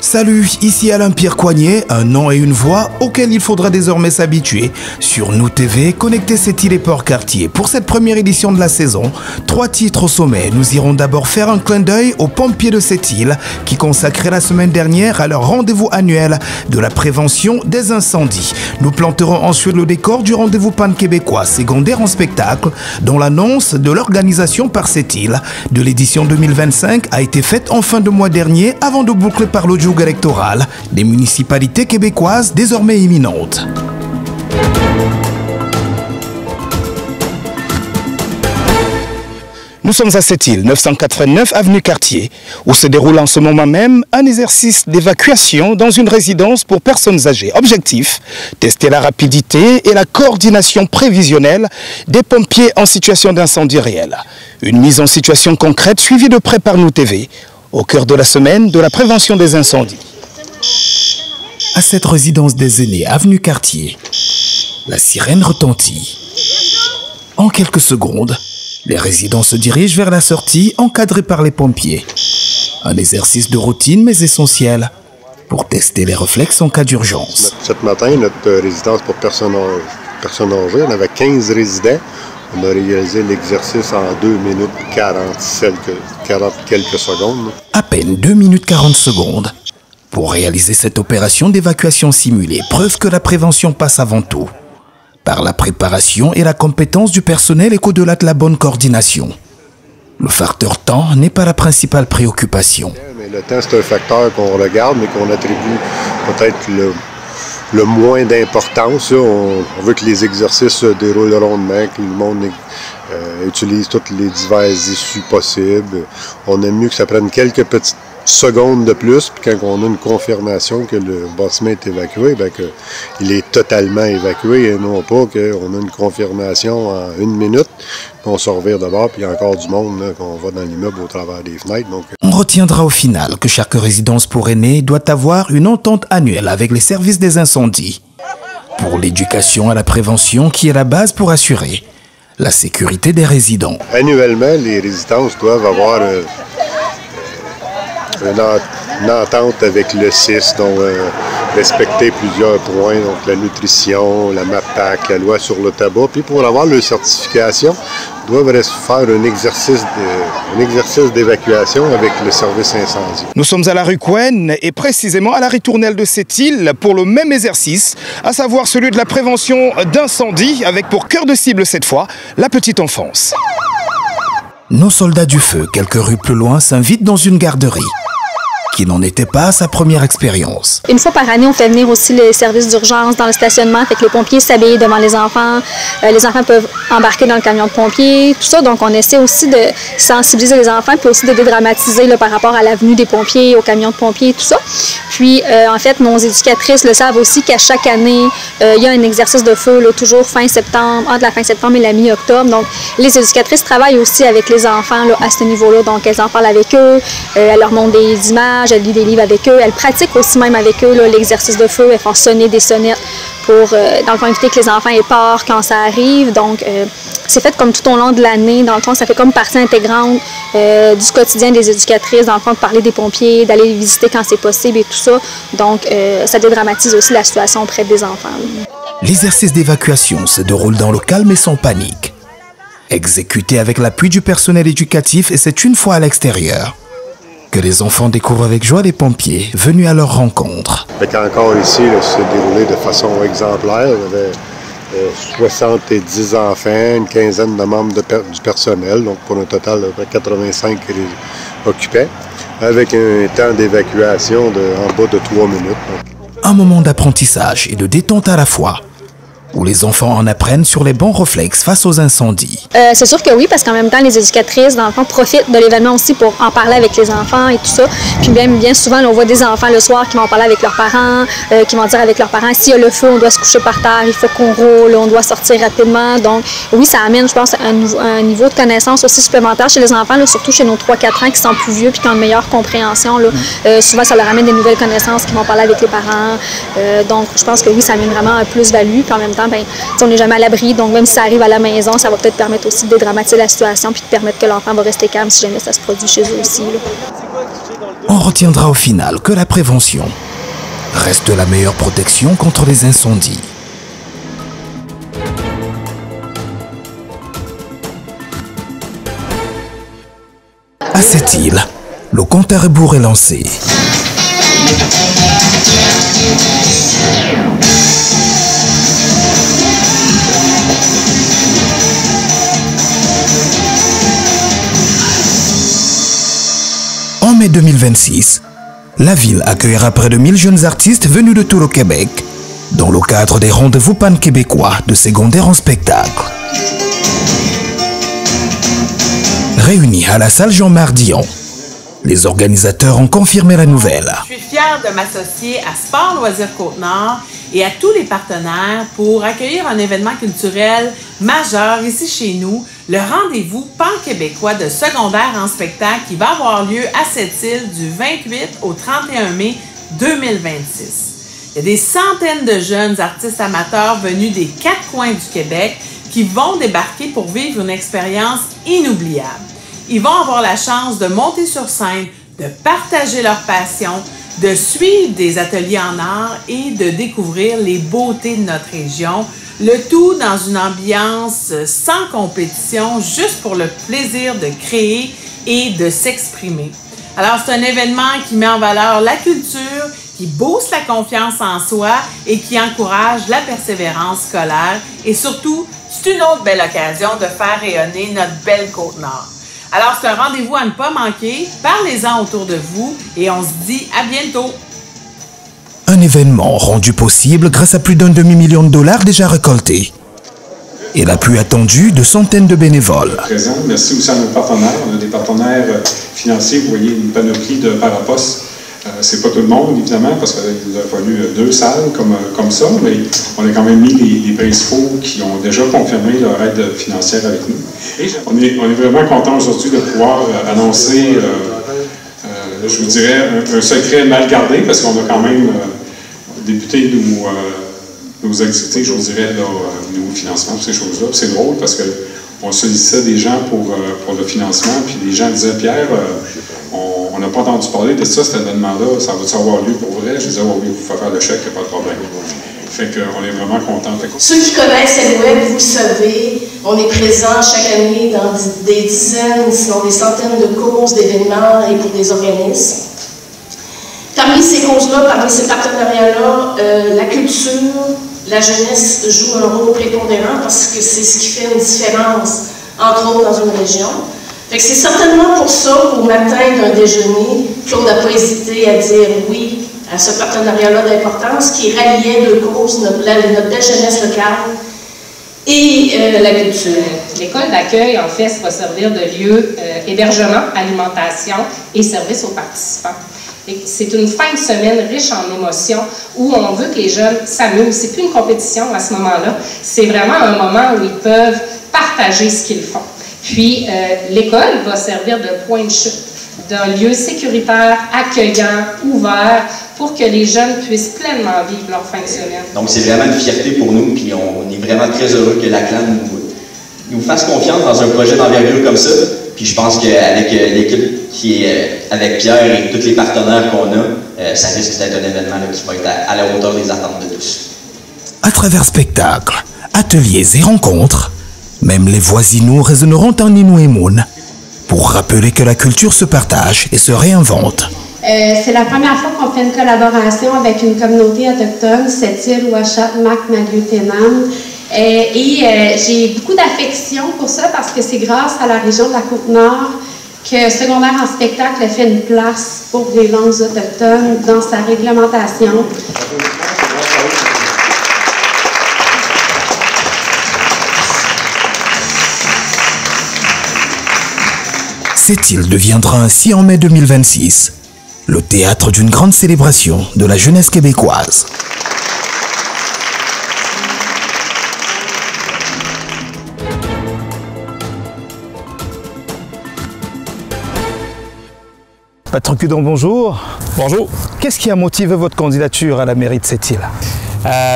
Salut, ici Alain-Pierre Coignet, un nom et une voix auxquels il faudra désormais s'habituer. Sur Nous TV, connecté Sept-Îles et Port-Cartier. Pour cette première édition de la saison, 3 titres au sommet. Nous irons d'abord faire un clin d'œil aux pompiers de Sept-Îles qui consacraient la semaine dernière à leur rendez-vous annuel de la prévention des incendies. Nous planterons ensuite le décor du rendez-vous pan-québécois, secondaire en spectacle, dont l'annonce de l'organisation par Sept-Îles de l'édition 2025 a été faite en fin de mois dernier avant de boucler par le joug électoral des municipalités québécoises désormais imminentes. Nous sommes à Sept-Îles, 989 avenue Cartier, où se déroule en ce moment même un exercice d'évacuation dans une résidence pour personnes âgées. Objectif, tester la rapidité et la coordination prévisionnelle des pompiers en situation d'incendie réel. Une mise en situation concrète suivie de près par Nous TV, au cœur de la semaine de la prévention des incendies. À cette résidence des aînés, avenue Cartier, la sirène retentit. En quelques secondes, les résidents se dirigent vers la sortie encadrée par les pompiers. Un exercice de routine mais essentiel pour tester les réflexes en cas d'urgence. Ce matin, notre résidence pour personnes âgées, on avait 15 résidents. On a réalisé l'exercice en 2 minutes 40 quelques secondes. À peine 2 minutes 40 secondes pour réaliser cette opération d'évacuation simulée. Preuve que la prévention passe avant tout par la préparation et la compétence du personnel et qu'au-delà de la bonne coordination, le facteur temps n'est pas la principale préoccupation. Mais le temps, c'est un facteur qu'on regarde, mais qu'on attribue peut-être le moins d'importance. On veut que les exercices se déroulent rondement, que le monde utilise toutes les diverses issues possibles. On aime mieux que ça prenne quelques petites secondes de plus, puis quand on a une confirmation que le bâtiment est évacué, bien qu'il est totalement évacué et non pas qu'on a une confirmation en 1 minute, qu'on se revire d'abord, puis il y a encore du monde là, qu'on va dans l'immeuble au travers des fenêtres. Donc... On retiendra au final que chaque résidence pour aînés doit avoir une entente annuelle avec les services des incendies pour l'éducation à la prévention qui est la base pour assurer la sécurité des résidents. Annuellement, les résidences doivent avoir une entente avec le CIS, donc respecter plusieurs points, donc la nutrition, la MAPAC, la loi sur le tabac. Puis pour avoir leur certification, ils doivent faire un exercice d'évacuation avec le service incendie. Nous sommes à la rue Cohen et précisément à la ritournelle de Sept-Îles pour le même exercice, à savoir celui de la prévention d'incendie avec pour cœur de cible cette fois la petite enfance. Nos soldats du feu, quelques rues plus loin, s'invitent dans une garderie qui n'en était pas à sa première expérience. Une fois par année, on fait venir aussi les services d'urgence dans le stationnement, fait que les pompiers s'habillent devant les enfants peuvent embarquer dans le camion de pompiers, tout ça. Donc, on essaie aussi de sensibiliser les enfants, puis aussi de dédramatiser là, par rapport à la venue des pompiers, au camion de pompiers, tout ça. Puis, en fait, nos éducatrices le savent aussi qu'à chaque année, il y a un exercice de feu, là, toujours fin septembre, entre la fin septembre et la mi-octobre. Donc, les éducatrices travaillent aussi avec les enfants là, à ce niveau-là. Donc, elles en parlent avec eux, elles leur montrent des images, elles lisent des livres avec eux, elles pratiquent aussi même avec eux l'exercice de feu, elles font sonner des sonnettes pour, dans le fond, éviter que les enfants aient peur quand ça arrive. Donc, c'est fait comme tout au long de l'année. Dans le fond, ça fait comme partie intégrante du quotidien des éducatrices, dans le fond, de parler des pompiers, d'aller les visiter quand c'est possible et tout ça. Donc, ça dédramatise aussi la situation auprès des enfants. L'exercice d'évacuation se déroule dans le calme et sans panique. Exécuté avec l'appui du personnel éducatif et c'est une fois à l'extérieur que les enfants découvrent avec joie les pompiers venus à leur rencontre. Encore ici, c'est déroulé de façon exemplaire. Il y avait 70 enfants, une quinzaine de membres du personnel, donc pour un total de 85 occupants, avec un temps d'évacuation en bas de 3 minutes. Un moment d'apprentissage et de détente à la fois, où les enfants en apprennent sur les bons réflexes face aux incendies. C'est sûr que oui, parce qu'en même temps, les éducatrices, dans le fond, profitent de l'événement aussi pour en parler avec les enfants et tout ça. Puis bien souvent, là, on voit des enfants le soir qui vont en parler avec leurs parents, qui vont dire avec leurs parents, s'il y a le feu, on doit se coucher par terre, il faut qu'on roule, on doit sortir rapidement. Donc oui, ça amène, je pense, un niveau de connaissance aussi supplémentaire chez les enfants, là, surtout chez nos 3-4 ans qui sont plus vieux puis qui ont une meilleure compréhension. Là. Souvent, ça leur amène des nouvelles connaissances qui vont parler avec les parents. Donc, je pense que oui, ça amène vraiment un plus-value. Puis en même temps, on n'est jamais à l'abri, donc même si ça arrive à la maison, ça va peut-être permettre aussi de dédramatiser la situation puis de permettre que l'enfant va rester calme si jamais ça se produit chez eux aussi. Là. On retiendra au final que la prévention reste la meilleure protection contre les incendies. À cette île, le compte à rebours est lancé. En mai 2026, la ville accueillera près de 1000 jeunes artistes venus de tout le Québec, dans le cadre des rendez-vous pan-québécois de secondaire en spectacle. Réunis à la salle Jean-Marc Dion, les organisateurs ont confirmé la nouvelle. Je suis fière de m'associer à Sport Loisirs Côte-Nord et à tous les partenaires pour accueillir un événement culturel majeur ici chez nous, le rendez-vous pan-québécois de secondaire en spectacle qui va avoir lieu à cette île du 28 au 31 mai 2026. Il y a des centaines de jeunes artistes amateurs venus des 4 coins du Québec qui vont débarquer pour vivre une expérience inoubliable. Ils vont avoir la chance de monter sur scène, de partager leur passion, de suivre des ateliers en art et de découvrir les beautés de notre région, le tout dans une ambiance sans compétition, juste pour le plaisir de créer et de s'exprimer. Alors, c'est un événement qui met en valeur la culture, qui booste la confiance en soi et qui encourage la persévérance scolaire. Et surtout, c'est une autre belle occasion de faire rayonner notre belle Côte-Nord. Alors, c'est un rendez-vous à ne pas manquer. Parlez-en autour de vous et on se dit à bientôt. Un événement rendu possible grâce à plus d'un demi-million de dollars déjà récoltés. Et l'appui attendu de centaines de bénévoles. Merci aussi à nos partenaires. On a des partenaires financiers. Vous voyez une panoplie de parapostes. C'est pas tout le monde, évidemment, parce qu'il nous a fallu 2 salles comme ça, mais on a quand même mis les principaux qui ont déjà confirmé leur aide financière avec nous. Et on est vraiment content aujourd'hui de pouvoir annoncer, je vous dirais, un secret mal gardé, parce qu'on a quand même débuté nos activités, je vous dirais, au niveau financement pour ces choses-là. C'est drôle parce qu'on sollicitait des gens pour le financement, puis les gens disaient, Pierre, on n'a pas entendu parler de ça, cet événement-là, ça va avoir lieu pour vrai? Je disais, oui, il faut faire le chèque, il n'y a pas de problème. Fait qu'on est vraiment contents. Ceux qui connaissent Elouette, vous le savez, on est présent chaque année dans des dizaines, sinon des centaines de causes, d'événements et pour des organismes. Parmi ces causes-là, parmi ces partenariats-là, la culture, la jeunesse joue un rôle prépondérant parce que c'est ce qui fait une différence, entre autres, dans une région. C'est certainement pour ça qu'au matin d'un déjeuner, Claude n'a pas hésité à dire oui à ce partenariat-là d'importance qui ralliait 2 causes, notre belle jeunesse locale et la culture. L'école d'accueil, en fait, va servir de lieu hébergement, alimentation et service aux participants. C'est une fin de semaine riche en émotions où on veut que les jeunes s'amusent. C'est plus une compétition à ce moment-là, c'est vraiment un moment où ils peuvent partager ce qu'ils font. Puis, l'école va servir de point de chute, d'un lieu sécuritaire, accueillant, ouvert, pour que les jeunes puissent pleinement vivre leur fin de semaine. Donc, c'est vraiment une fierté pour nous, puis on est vraiment très heureux que la CLAN nous fasse confiance dans un projet d'envergure comme ça. Puis je pense qu'avec l'équipe qui est avec Pierre et tous les partenaires qu'on a, ça risque d'être un événement là, qui va être à la hauteur des attentes de tous. À travers spectacles, ateliers et rencontres, même les voisinaux résonneront en Inouïmoun pour rappeler que la culture se partage et se réinvente. C'est la première fois qu'on fait une collaboration avec une communauté autochtone, cette île Ouachat Mac-Magluteenam. J'ai beaucoup d'affection pour ça parce que c'est grâce à la région de la Côte-Nord que Secondaire en spectacle a fait une place pour les langues autochtones dans sa réglementation. Cette île deviendra ainsi en mai 2026 le théâtre d'une grande célébration de la jeunesse québécoise. Patrick Hudon, bonjour. Bonjour. Qu'est-ce qui a motivé votre candidature à la mairie de cette île?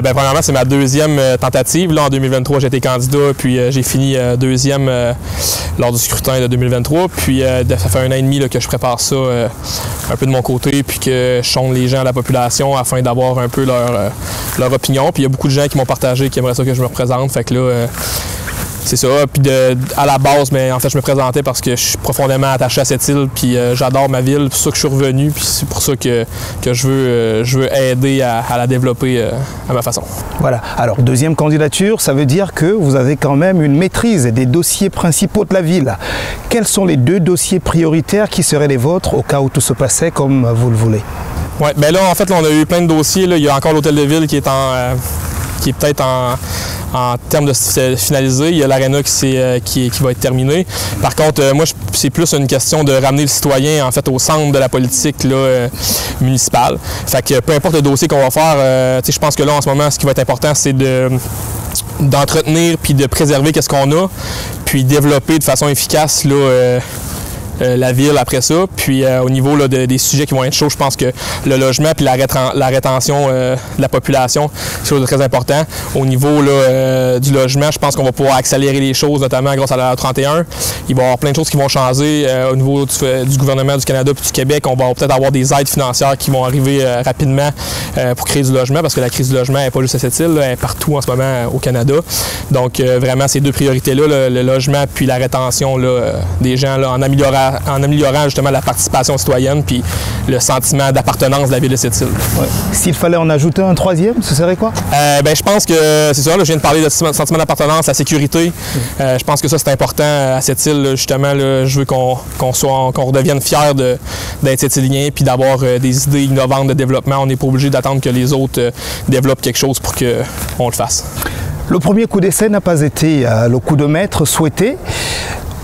Premièrement, c'est ma deuxième tentative. Là, en 2023, j'ai été candidat, puis j'ai fini deuxième lors du scrutin de 2023. Puis ça fait 1 an et demi là, que je prépare ça un peu de mon côté, puis que je sonde les gens, la population, afin d'avoir un peu leur opinion. Puis il y a beaucoup de gens qui m'ont partagé, qui aimeraient ça que je me représente. Fait que là, c'est ça. Puis à la base, mais en fait, je me présentais parce que je suis profondément attaché à cette île, puis j'adore ma ville, c'est pour ça que je suis revenu, puis c'est pour ça que je veux aider à la développer à ma façon. Voilà. Alors, deuxième candidature, ça veut dire que vous avez quand même une maîtrise des dossiers principaux de la ville. Quels sont les 2 dossiers prioritaires qui seraient les vôtres au cas où tout se passait comme vous le voulez? Oui, bien là, en fait, là, on a eu plein de dossiers. Là. Il y a encore l'hôtel de ville qui est peut-être en termes de finaliser. Il y a l'aréna qui va être terminée. Par contre, moi, c'est plus une question de ramener le citoyen en fait au centre de la politique là, municipale. Fait que peu importe le dossier qu'on va faire, je pense que là, en ce moment, ce qui va être important, c'est d'entretenir puis de préserver qu'est-ce qu'on a, puis développer de façon efficace là, la ville après ça. Puis au niveau là, des sujets qui vont être chauds, je pense que le logement puis la rétention de la population, c'est chose de très important. Au niveau là, du logement, je pense qu'on va pouvoir accélérer les choses, notamment grâce à la loi 31. Il va y avoir plein de choses qui vont changer au niveau du gouvernement du Canada puis du Québec. On va peut-être avoir des aides financières qui vont arriver rapidement pour créer du logement, parce que la crise du logement n'est pas juste à cette île, elle est partout en ce moment au Canada. Donc vraiment, ces 2 priorités-là, le logement puis la rétention là, des gens là, en améliorant justement la participation citoyenne puis le sentiment d'appartenance de la ville de cette île. Ouais. S'il fallait en ajouter un 3e, ce serait quoi? Je pense que c'est ça, là, je viens de parler de sentiment d'appartenance, la sécurité. Je pense que ça, c'est important à cette île. Là, justement, là, je veux qu'on redevienne fiers d'être cette îlien puis d'avoir des idées innovantes de développement. On n'est pas obligé d'attendre que les autres développent quelque chose pour qu'on le fasse. Le premier coup d'essai n'a pas été le coup de maître souhaité.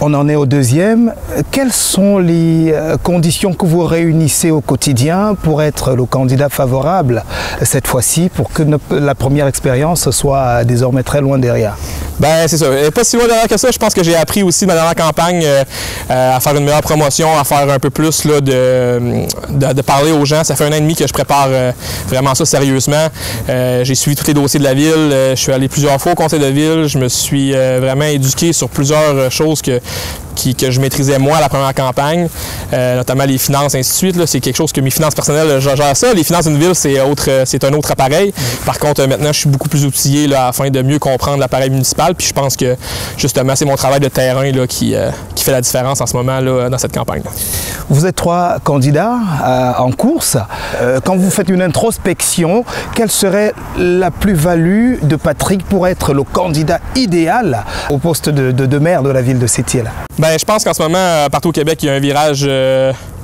On en est au 2e. Quelles sont les conditions que vous réunissez au quotidien pour être le candidat favorable cette fois-ci, pour que la première expérience soit désormais très loin derrière? Ben c'est ça. Pas si loin derrière que ça. Je pense que j'ai appris aussi dans la dernière campagne à faire une meilleure promotion, à faire un peu plus là, de parler aux gens. Ça fait 1 an et demi que je prépare vraiment ça sérieusement. J'ai suivi tous les dossiers de la ville. Je suis allé plusieurs fois au conseil de ville. Je me suis vraiment éduqué sur plusieurs choses que je maîtrisais moi à la première campagne, notamment les finances, ainsi de suite. C'est quelque chose que mes finances personnelles, je gère ça. Les finances d'une ville, c'est un autre appareil. Par contre, maintenant, je suis beaucoup plus outillé là, afin de mieux comprendre l'appareil municipal. Puis je pense que, justement, c'est mon travail de terrain là, qui fait la différence en ce moment là, dans cette campagne. Vous êtes 3 candidats en course. Quand vous faites une introspection, quelle serait la plus-value de Patrick pour être le candidat idéal au poste de maire de la ville de Sept-Îles? Ben, je pense qu'en ce moment, partout au Québec, il y a un virage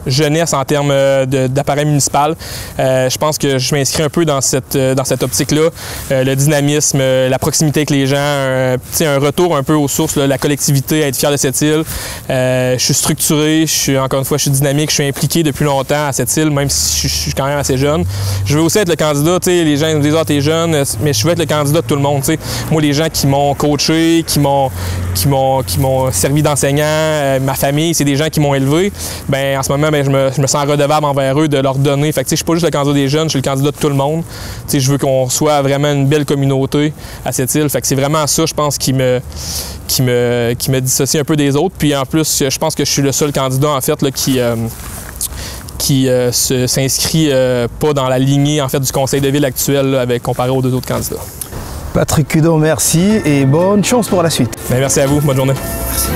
jeunesse en termes d'appareil municipal. Je pense que je m'inscris un peu dans cette optique-là. Le dynamisme, la proximité avec les gens, un retour un peu aux sources, là, la collectivité, être fier de cette île. Je suis structuré, encore une fois, je suis dynamique, je suis impliqué depuis longtemps à cette île, même si je suis quand même assez jeune. Je veux aussi être le candidat, les gens nous disent « Ah, t'es jeune », mais je veux être le candidat de tout le monde. T'sais. Moi, les gens qui m'ont coaché, qui m'ont servi d'enseignant, ma famille, c'est des gens qui m'ont élevé. Ben, en ce moment, je me sens redevable envers eux de leur donner. Fait que, je ne suis pas juste le candidat des jeunes, je suis le candidat de tout le monde. Je veux qu'on soit vraiment une belle communauté à cette île. Fait que c'est vraiment ça, je pense, qui me dissocie un peu des autres. Puis en plus, je pense que je suis le seul candidat, en fait, là, qui s'inscrit pas dans la lignée en fait, du conseil de ville actuel là, comparé aux 2 autres candidats. Patrick Cudon, merci et bonne chance pour la suite. Bien, merci à vous. Bonne journée. Merci.